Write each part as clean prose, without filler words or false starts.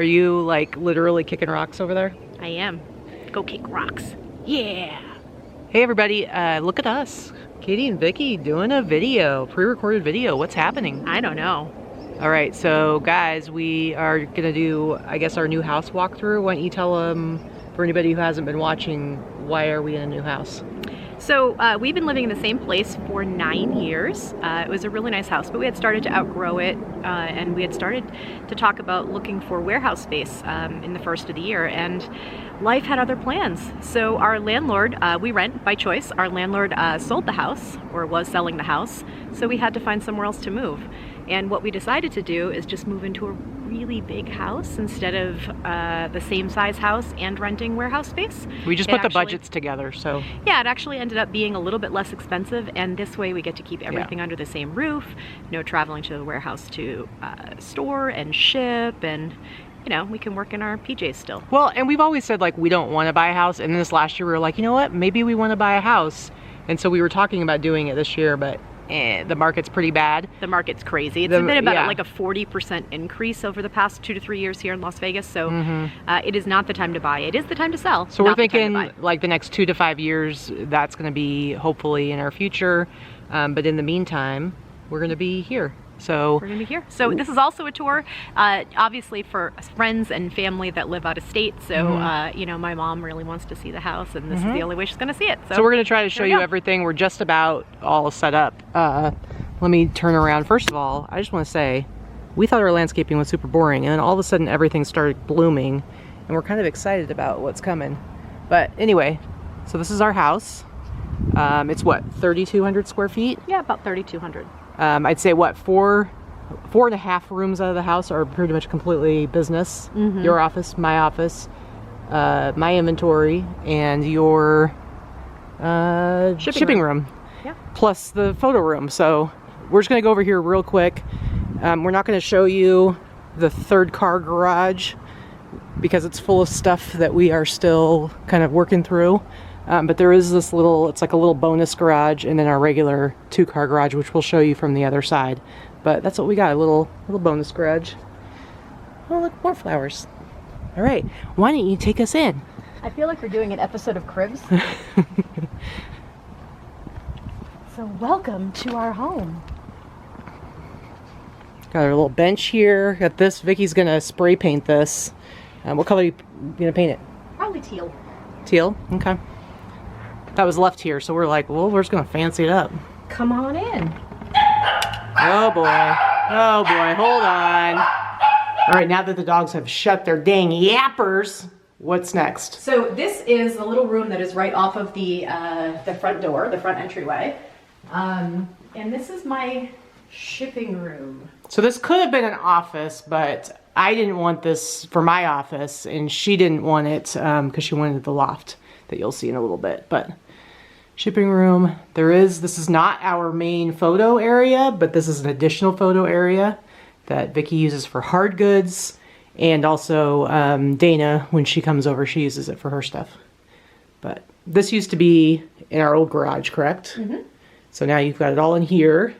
Are you like literally kicking rocks over there? I am. Go kick rocks. Yeah. Hey everybody, look at us. Katy and Vikki doing a video, pre-recorded video. What's happening? I don't know. All right, so guys, we are gonna do, I guess, our new house walkthrough. Why don't you tell them, for anybody who hasn't been watching, why are we in a new house? So we've been living in the same place for 9 years. It was a really nice house, but we had started to outgrow it, and we had started to talk about looking for warehouse space in the first of the year, and life had other plans. So our landlord, we rent by choice, our landlord sold the house, or was selling the house, so we had to find somewhere else to move. And what we decided to do is just move into a really big house instead of the same size house and renting warehouse space. We just put the budgets together, so. Yeah, it actually ended up being a little bit less expensive, and this way we get to keep everything under the same roof, no traveling to the warehouse to store and ship, and you know, we can work in our PJs still. Well, and we've always said like we don't want to buy a house, and then this last year we were like, you know what, maybe we want to buy a house. And so we were talking about doing it this year, but the market's pretty bad. The market's crazy. It's been about like a 40% increase over the past 2 to 3 years here in Las Vegas. So it is not the time to buy. It is the time to sell. So we're thinking like the next 2 to 5 years, that's going to be hopefully in our future. But in the meantime, we're going to be here. So we're gonna be here. So this is also a tour, obviously for friends and family that live out of state. So you know, my mom really wants to see the house, and this is the only way she's gonna see it. So we're gonna try to show you everything. We're just about all set up. Let me turn around. First of all, I just want to say, we thought our landscaping was super boring, and then all of a sudden everything started blooming, and we're kind of excited about what's coming. But anyway, so this is our house. It's what, 3,200 square feet? Yeah, about 3,200. I'd say what, four and a half rooms out of the house are pretty much completely business. Your office, my office, my inventory, and your shipping room. Yeah. Plus the photo room. So we're just gonna go over here real quick. We're not gonna show you the third car garage because it's full of stuff that we are still kind of working through. But there is this little, it's like a little bonus garage, and then our regular 2-car garage, which we'll show you from the other side. But that's what we got, a little bonus garage. Oh, look, more flowers. All right, why don't you take us in? I feel like we're doing an episode of Cribs. So welcome to our home. Got our little bench here. Got this. Vicky's gonna spray paint this. What color are you gonna paint it? Probably teal. Teal? Okay. That was left here, so we're like, well, we're just gonna fancy it up. Come on in. Oh boy. Oh boy, hold on. All right, now that the dogs have shut their dang yappers, what's next? So this is the little room that is right off of the front door, the front entryway. And this is my shipping room. So this could have been an office, but I didn't want this for my office, and she didn't want it because she wanted the loft that you'll see in a little bit. But shipping room, this is not our main photo area, but this is an additional photo area that Vicki uses for hard goods, and also Dana, when she comes over, she uses it for her stuff. But this used to be in our old garage, correct? So now you've got it all in here.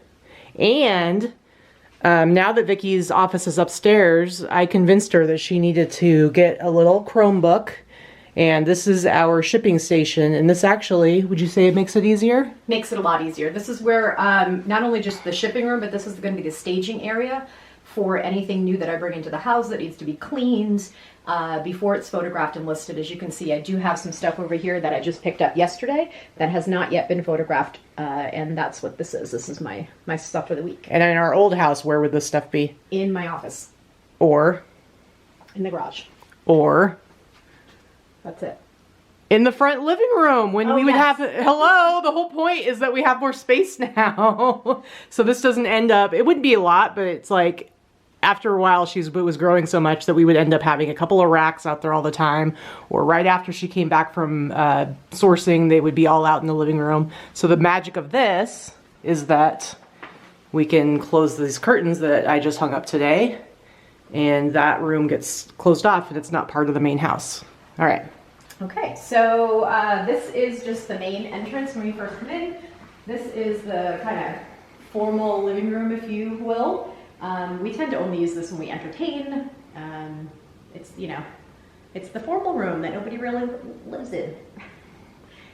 And now that Vicki's office is upstairs, I convinced her that she needed to get a little Chromebook. And this is our shipping station. And this actually, would you say it makes it easier? Makes it a lot easier. This is where not only just the shipping room, but this is going to be the staging area for anything new that I bring into the house that needs to be cleaned before it's photographed and listed. As you can see, I do have some stuff over here that I just picked up yesterday that has not yet been photographed, and that's what this is. This is my stuff for the week. And in our old house, where would this stuff be? In my office. Or? In the garage. Or? That's it. In the front living room when we would have, hello, the whole point is that we have more space now. So this doesn't end up, it wouldn't be a lot, but it's like, after a while, she was growing so much that we would end up having a couple of racks out there all the time. Or right after she came back from sourcing, they would be all out in the living room. So the magic of this is that we can close these curtains that I just hung up today, and that room gets closed off and it's not part of the main house. All right. Okay, so this is just the main entrance when you first come in. This is the kind of formal living room, if you will. We tend to only use this when we entertain. you know, it's the formal room that nobody really lives in.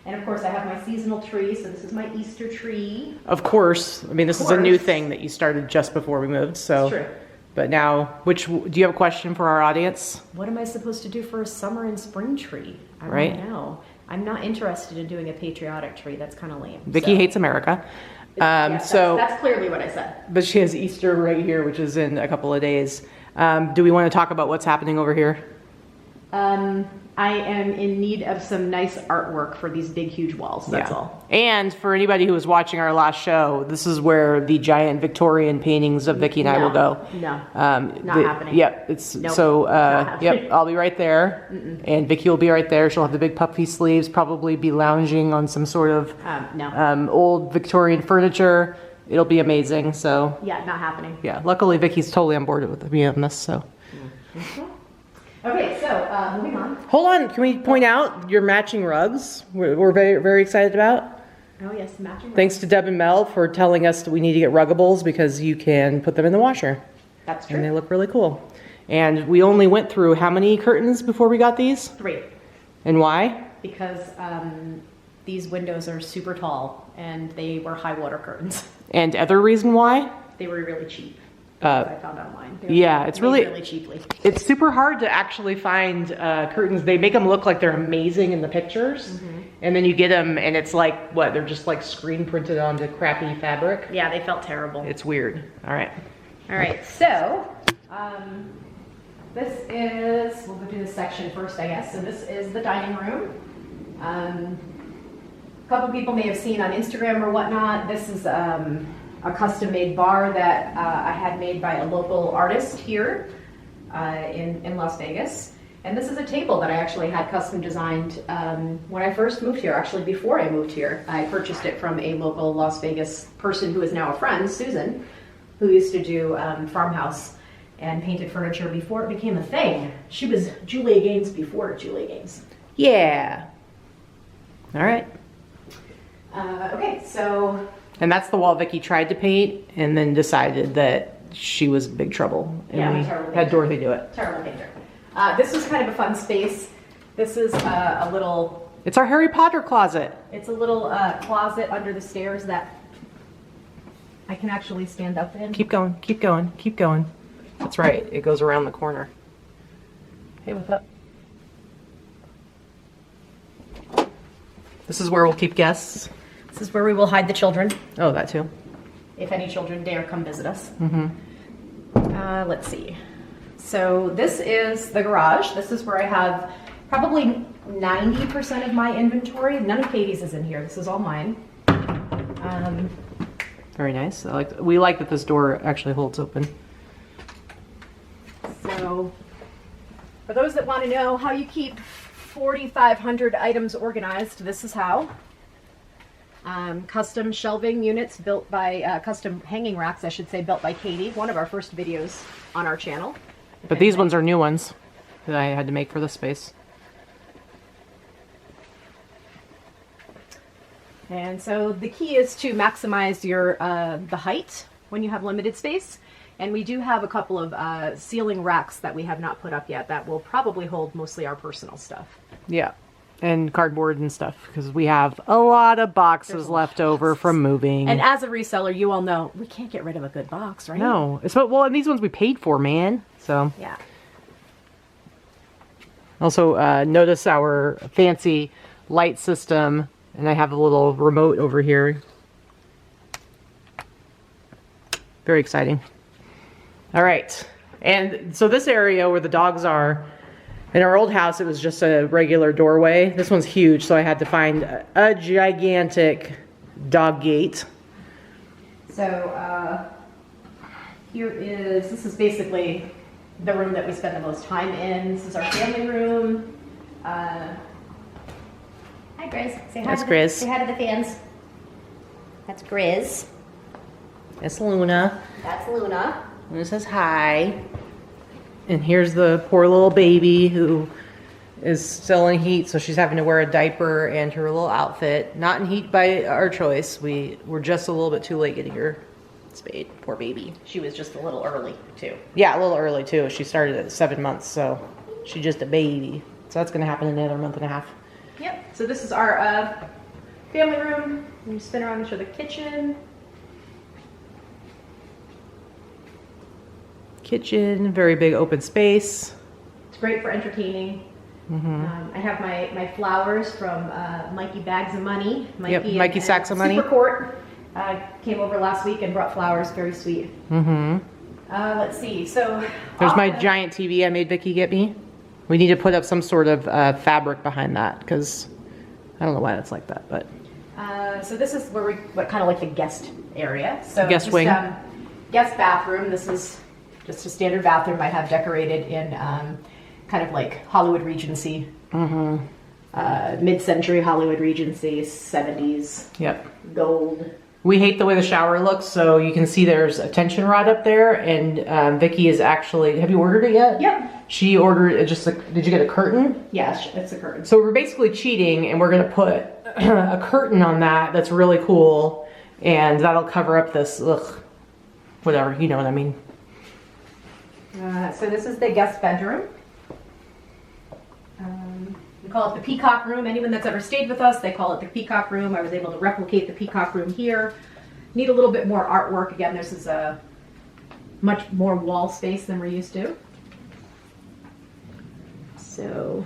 And of course I have my seasonal tree, so this is my Easter tree. Of course. I mean, this is a new thing that you started just before we moved, so. It's true. But now, do you have a question for our audience? What am I supposed to do for a summer and spring tree? I Right. don't know. I'm not interested in doing a patriotic tree. That's kind of lame. Vicky hates America. Yeah, So, that's clearly what I said. but she has Easter right here, which is in a couple of days. Do we want to talk about what's happening over here? I am in need of some nice artwork for these big, huge walls. That's all. And for anybody who was watching our last show, this is where the giant Victorian paintings of Vicky and I will go. No, not happening. Yep. It's Nope, so. not happening. Yep. I'll be right there, and Vicky will be right there. She'll have the big puffy sleeves. Probably be lounging on some sort of No. old Victorian furniture. It'll be amazing. So Yeah, not happening. yeah. Luckily, Vicky's totally on board with me on this. So. Okay, so moving on. Hold on. Can we point out your matching rugs? We're very, very excited about. Oh yes, matching. Thanks to Deb and Mel for telling us that we need to get ruggables because you can put them in the washer. That's And they true. look really cool. And we only went through how many curtains before we got these? 3, And why? because these windows are super tall and they were high water curtains. And other reason why? They were really cheap. I found online. They were yeah, it's made really- really cheaply. It's super hard to actually find curtains. They make them look like they're amazing in the pictures. And then you get them and it's like, what? They're just like screen printed onto crappy fabric. Yeah, they felt terrible. It's weird. All right. All right, so this is, we'll go through this section first, I guess. So this is the dining room. A couple people may have seen on Instagram or whatnot. This is a custom-made bar that I had made by a local artist here in Las Vegas. And this is a table that I actually had custom designed when I first moved here, actually before I moved here. I purchased it from a local Las Vegas person who is now a friend, Susan, who used to do farmhouse and painted furniture before it became a thing. She was Julia Gaines before Julia Gaines. Yeah. All right. Okay, so And that's the wall Vicky tried to paint and then decided that she was in big trouble. And Yeah, we terrible had painter. Dorothy do it. terrible painter. This was kind of a fun space. This is a little, It's our Harry Potter closet. it's a little closet under the stairs that I can actually stand up in. Keep going, keep going, keep going. That's right. It goes around the corner. Hey, what's up? This is where we'll keep guests. This is where we will hide the children, Oh, that too. if any children dare come visit us. Let's see. So this is the garage. This is where I have probably 90% of my inventory. None of Katie's is in here. This is all mine. Very nice. We like that this door actually holds open. So for those that want to know how you keep 4,500 items organized, this is how. Custom shelving units built by, custom hanging racks, I should say, built by Katie, one of our first videos on our channel. But these ones are new ones that I had to make for this space. And so the key is to maximize your the height when you have limited space. And we do have a couple of ceiling racks that we have not put up yet that will probably hold mostly our personal stuff. Yeah. And cardboard and stuff because we have a lot of boxes left over from moving. And as a reseller, you all know we can't get rid of a good box, right? No. Well, and these ones we paid for, man. So. Yeah. Also, notice our fancy light system, and I have a little remote over here. Very exciting. All right, and so this area where the dogs are, in our old house, it was just a regular doorway. This one's huge, so I had to find a gigantic dog gate. So this is basically the room that we spend the most time in. This is our family room. Hi, Grizz. Say hi. That's Grizz. Say hi to the fans. That's Grizz. That's Luna. That's Luna. Luna says hi. And here's the poor little baby who is still in heat, so she's having to wear a diaper and her little outfit. Not in heat by our choice. We were just a little bit too late getting her spayed. Poor baby. She was just a little early, too. Yeah, a little early too. She started at 7 months, so. She's just a baby. So that's gonna happen in another month and a half. Yep. So this is our family room. Let me spin around and show the kitchen. Kitchen, very big open space. It's great for entertaining. I have my flowers from Mikey Bags of Money. Mikey Sacks of Money. Super Court came over last week and brought flowers. Very sweet. Let's see. So there's my giant TV I made Vicky get me. We need to put up some sort of fabric behind that because I don't know why that's like that, but. So this is where what kind of like the guest area. So guest wing. Guest bathroom. This is just a standard bathroom I have decorated in kind of like Hollywood Regency. Mid-century Hollywood Regency, 70s. Yep. Gold. We hate the way the shower looks, so you can see there's a tension rod up there, and Vicky is actually, have you ordered it yet? Yep. She ordered just did you get a curtain? Yeah, it's a curtain. So we're basically cheating, and we're gonna put a curtain on that's really cool, and that'll cover up this, whatever, you know what I mean. So this is the guest bedroom. We call it the Peacock Room. Anyone that's ever stayed with us, they call it the Peacock Room. I was able to replicate the Peacock Room here. Need a little bit more artwork. Again, this is a much more wall space than we're used to. So.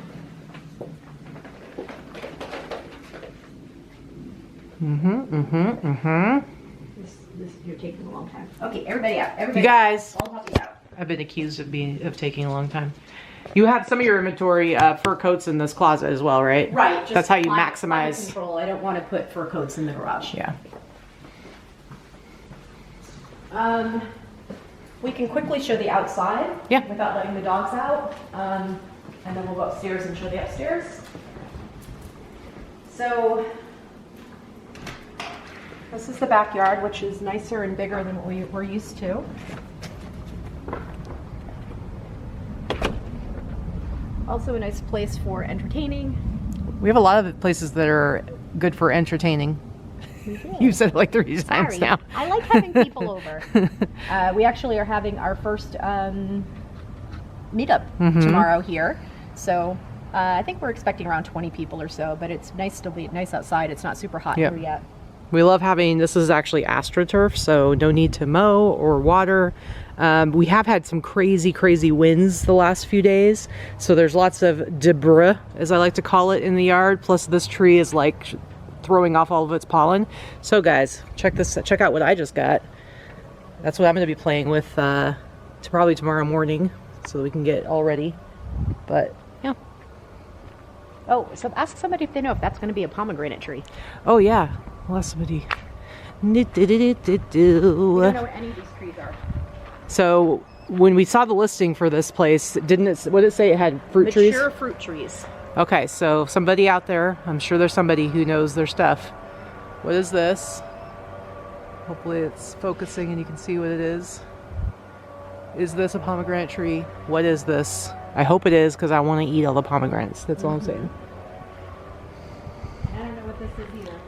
You're taking a long time. Okay, everybody out. Everybody you guys. I'll help you out. I've been accused of taking a long time. You have some of your inventory fur coats in this closet as well, right? Right. That's how you climate maximize. Control. I don't want to put fur coats in the garage. Yeah. We can quickly show the outside. Yeah. Without letting the dogs out. And then we'll go upstairs and show the upstairs. So this is the backyard, which is nicer and bigger than what we're used to. Also a nice place for entertaining. We have a lot of places that are good for entertaining. You said it like 3 times now. I like having people over. We actually are having our first meetup tomorrow here. So I think we're expecting around 20 people or so, but it's nice to be nice outside. It's not super hot here yet. We love having, this is actually AstroTurf, so no need to mow or water. We have had some crazy winds the last few days, so there's lots of debris, as I like to call it, in the yard, plus this tree is like throwing off all of its pollen. So guys, check out what I just got. That's what I'm going to be playing with probably tomorrow morning, so that we can get all ready. But yeah. Oh, so ask somebody if they know if that's going to be a pomegranate tree. Oh yeah, we'll ask somebody. We don't know what any of these trees are. So when we saw the listing for this place, what did it say? It had fruit trees? Mature fruit trees. Okay, so somebody out there, I'm sure there's somebody who knows their stuff. What is this? Hopefully it's focusing and you can see what it is. Is this a pomegranate tree? What is this? I hope it is, because I want to eat all the pomegranates. That's all I'm saying. I don't know what this is either.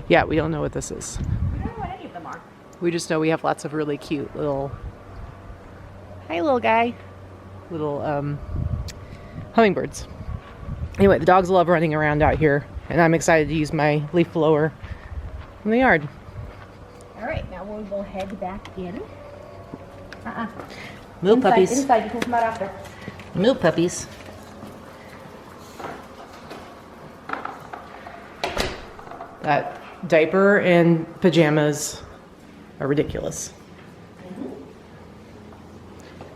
Yeah, we don't know what this is. We don't know what any of them are. We just know we have lots of really cute little... Hi, little guy. Little hummingbirds. Anyway, the dogs love running around out here, and I'm excited to use my leaf blower in the yard. All right, now we will head back in. Milk puppies. Inside, you can come out after. Milk puppies. That diaper and pajamas are ridiculous.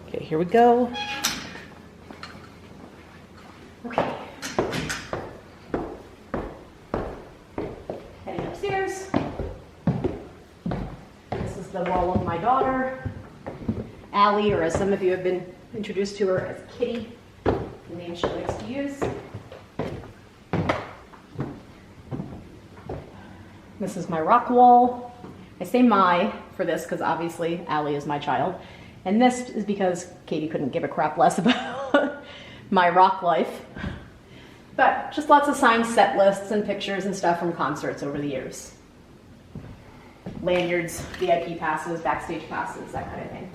Okay, here we go. Okay. Heading upstairs. This is the wall of my daughter, Allie, or as some of you have been introduced to her as Kitty, the name she likes to use. This is my rock wall. I say my for this because obviously Allie is my child. And this is because Katie couldn't give a crap less about my rock life. But just lots of signed set lists and pictures and stuff from concerts over the years. Lanyards, VIP passes, backstage passes, that kind of thing.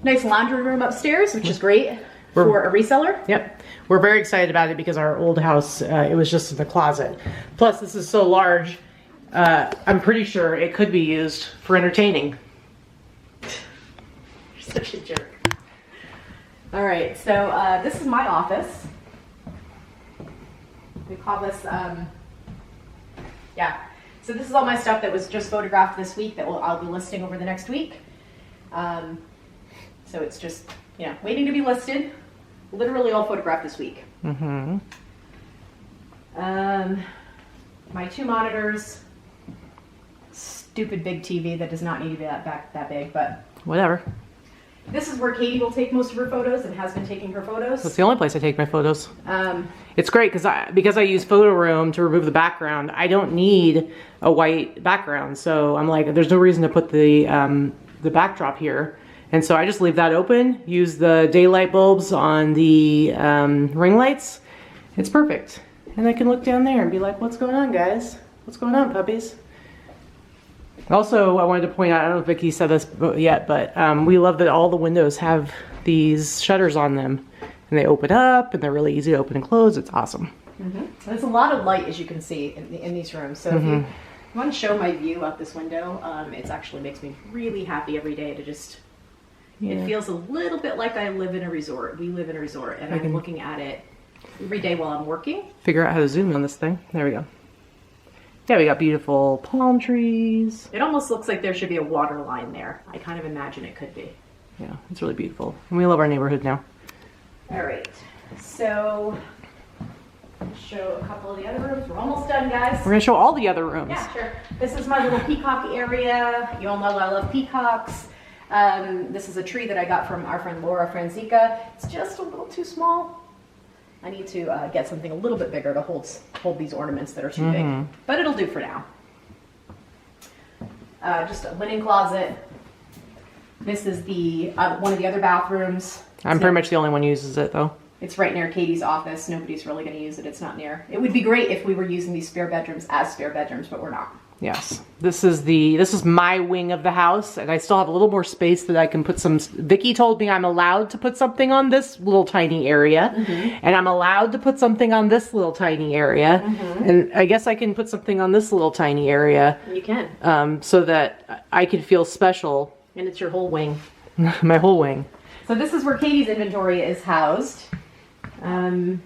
nice laundry room upstairs, which is great for a reseller. Yep. We're very excited about it because our old house, it was just in the closet. Plus, this is so large, I'm pretty sure it could be used for entertaining. You're such a jerk. All right, so this is my office. We call this, yeah. So this is all my stuff that was just photographed this week that I'll be listing over the next week. So it's just, you know, waiting to be listed. Literally all photographed this week. Mm-hmm. My 2 monitors. Stupid big TV that does not need to be that big, but Whatever. this is where Katie will take most of her photos and has been taking her photos. That's the only place I take my photos. It's great because I use Photo Room to remove the background. I don't need a white background, so I'm like, there's no reason to put the backdrop here. And so I just leave that open, use the daylight bulbs on the ring lights. It's perfect. And I can look down there and be like, what's going on, guys? What's going on, puppies? Also, I wanted to point out, I don't know if Vicki said this yet, but we love that all the windows have these shutters on them. And they open up, and they're really easy to open and close. It's awesome. Mm-hmm. There's a lot of light, as you can see, in these rooms. So if you want to show my view out this window, it actually makes me really happy every day to just... It feels a little bit like I live in a resort. We live in a resort, and I'm looking at it every day while I'm working. Figure out how to zoom on this thing. There we go. Yeah, we got beautiful palm trees. It almost looks like there should be a water line there. I kind of imagine it could be. Yeah, it's really beautiful. And we love our neighborhood now. All right, so I'll show a couple of the other rooms. We're almost done, guys. We're gonna show all the other rooms. Yeah, sure. This is my little peacock area. You all know I love peacocks. This is a tree that I got from our friend Laura Franzica. It's just a little too small. I need to get something a little bit bigger to hold these ornaments that are too big. But it'll do for now. Just a linen closet. This is the one of the other bathrooms. I'm pretty much the only one who uses it though. It's right near Katie's office. Nobody's really going to use it. It's not near. It would be great if we were using these spare bedrooms as spare bedrooms, but we're not. Yes. This is my wing of the house, and I still have a little more space that I can put some... Vicki told me I'm allowed to put something on this little tiny area, and I'm allowed to put something on this little tiny area, and I guess I can put something on this little tiny area. You can. So that I can feel special. And it's your whole wing. My whole wing. So this is where Katie's inventory is housed. One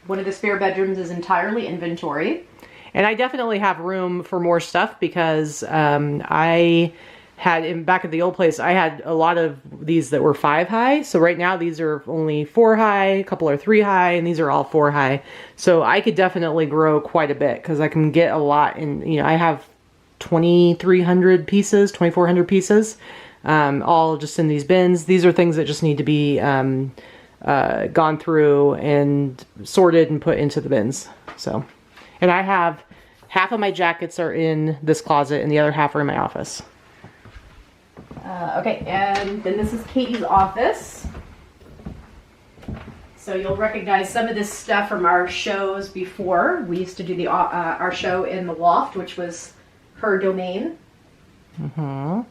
of the spare bedrooms is entirely inventory. And I definitely have room for more stuff because I had, back at the old place, I had a lot of these that were 5 high. So right now these are only 4 high, a couple are 3 high, and these are all 4 high. So I could definitely grow quite a bit because I can get a lot. And, you know, I have 2,300 pieces, 2,400 pieces, all just in these bins. These are things that just need to be gone through and sorted and put into the bins. So... And I have half of my jackets are in this closet and the other half are in my office. Okay, and then this is Katie's office. So you'll recognize some of this stuff from our shows before. We used to do the our show in the loft, which was her domain. Got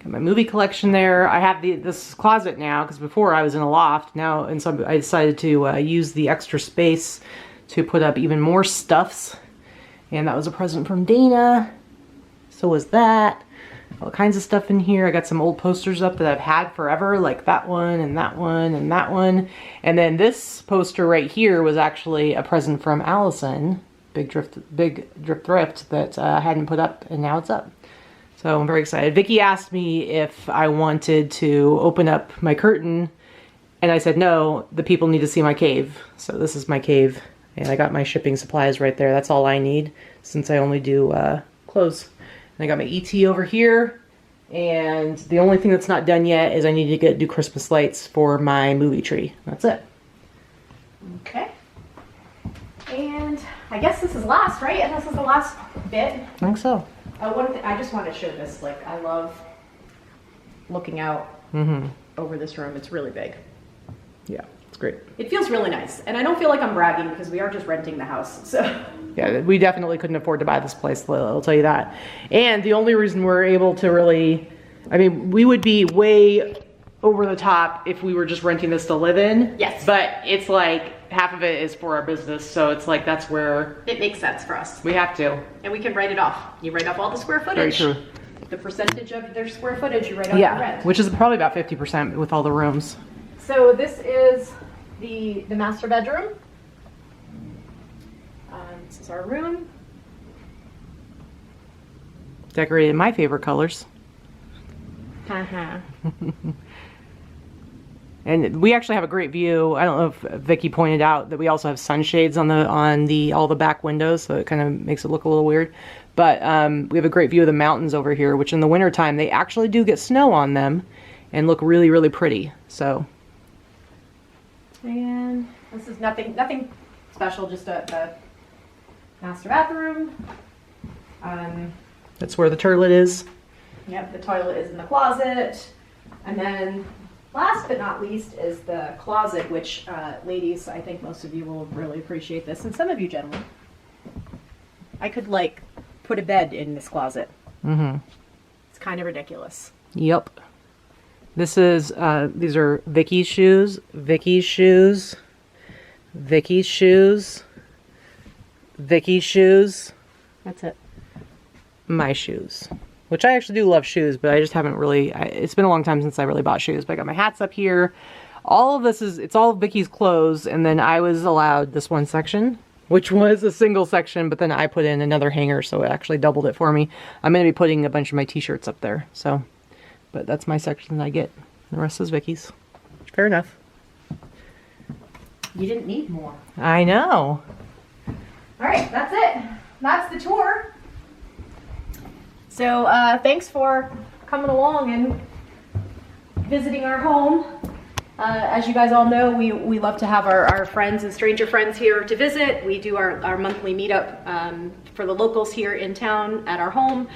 my movie collection there. I have this closet now because before I was in a loft. Now, and so I decided to use the extra space to put up even more stuffs, and that was a present from Dana. So was that. All kinds of stuff in here. I got some old posters up that I've had forever, like that one and that one and that one. And then this poster right here was actually a present from Allison, Big Drip Thrift, that I hadn't put up, and now it's up. So I'm very excited. Vicki asked me if I wanted to open up my curtain, and I said no, the people need to see my cave. So this is my cave. And I got my shipping supplies right there. That's all I need since I only do clothes. And I got my ET over here. And the only thing that's not done yet is I need to do Christmas lights for my movie tree. That's it. Okay. And I guess this is last, right? And this is the last bit. I think so. I just want to show this. Like, I love looking out over this room. It's really big. Yeah. It's great. It feels really nice. And I don't feel like I'm bragging because we are just renting the house. So yeah, we definitely couldn't afford to buy this place, I'll tell you that. And the only reason we're able to really, I mean, we would be way over the top if we were just renting this to live in. Yes. But it's like half of it is for our business, so it's like that's where It makes sense for us. we have to. And we can write it off. You write off all the square footage. Very true. The percentage of their square footage you write off your Yeah, rent. which is probably about 50% with all the rooms. So this is the master bedroom. This is our room. Decorated in my favorite colors. Uh-huh. And we actually have a great view. I don't know if Vicky pointed out that we also have sunshades on all the back windows, so it kind of makes it look a little weird. But we have a great view of the mountains over here, which in the wintertime they actually do get snow on them and look really, really pretty. So, And this is nothing special, just a master bathroom. that's where the toilet is. Yep, the toilet is in the closet. And then last but not least is the closet, which ladies, I think most of you will really appreciate this, and some of you gentlemen. I could like put a bed in this closet. Mm-hmm. It's kind of ridiculous. Yep. This is, these are Vicky's shoes, Vicky's shoes, Vicky's shoes, Vicky's shoes, That's it. my shoes. Which I actually do love shoes, but I just haven't really, it's been a long time since I really bought shoes. But I got my hats up here. All of this it's all Vicky's clothes, and then I was allowed this one section, which was a single section, but then I put in another hanger, so it actually doubled it for me. I'm going to be putting a bunch of my t-shirts up there, so, but that's my section that I get. The rest is Vicky's. Fair enough. You didn't need more. I know. All right, that's it. That's the tour. So thanks for coming along and visiting our home. As you guys all know, we love to have our friends and stranger friends here to visit. We do our monthly meetup for the locals here in town at our home.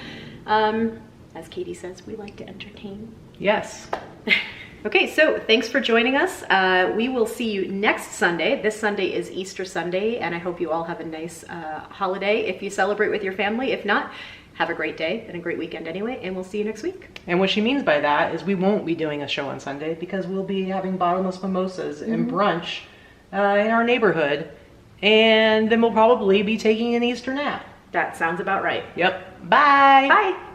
As Katie says, we like to entertain. Yes. Okay, so thanks for joining us. We will see you next Sunday. This Sunday is Easter Sunday, and I hope you all have a nice holiday if you celebrate with your family. If not, have a great day and a great weekend anyway, and we'll see you next week. And what she means by that is we won't be doing a show on Sunday because we'll be having bottomless mimosas and brunch in our neighborhood. And then we'll probably be taking an Easter nap. That sounds about right. Yep. Bye. Bye.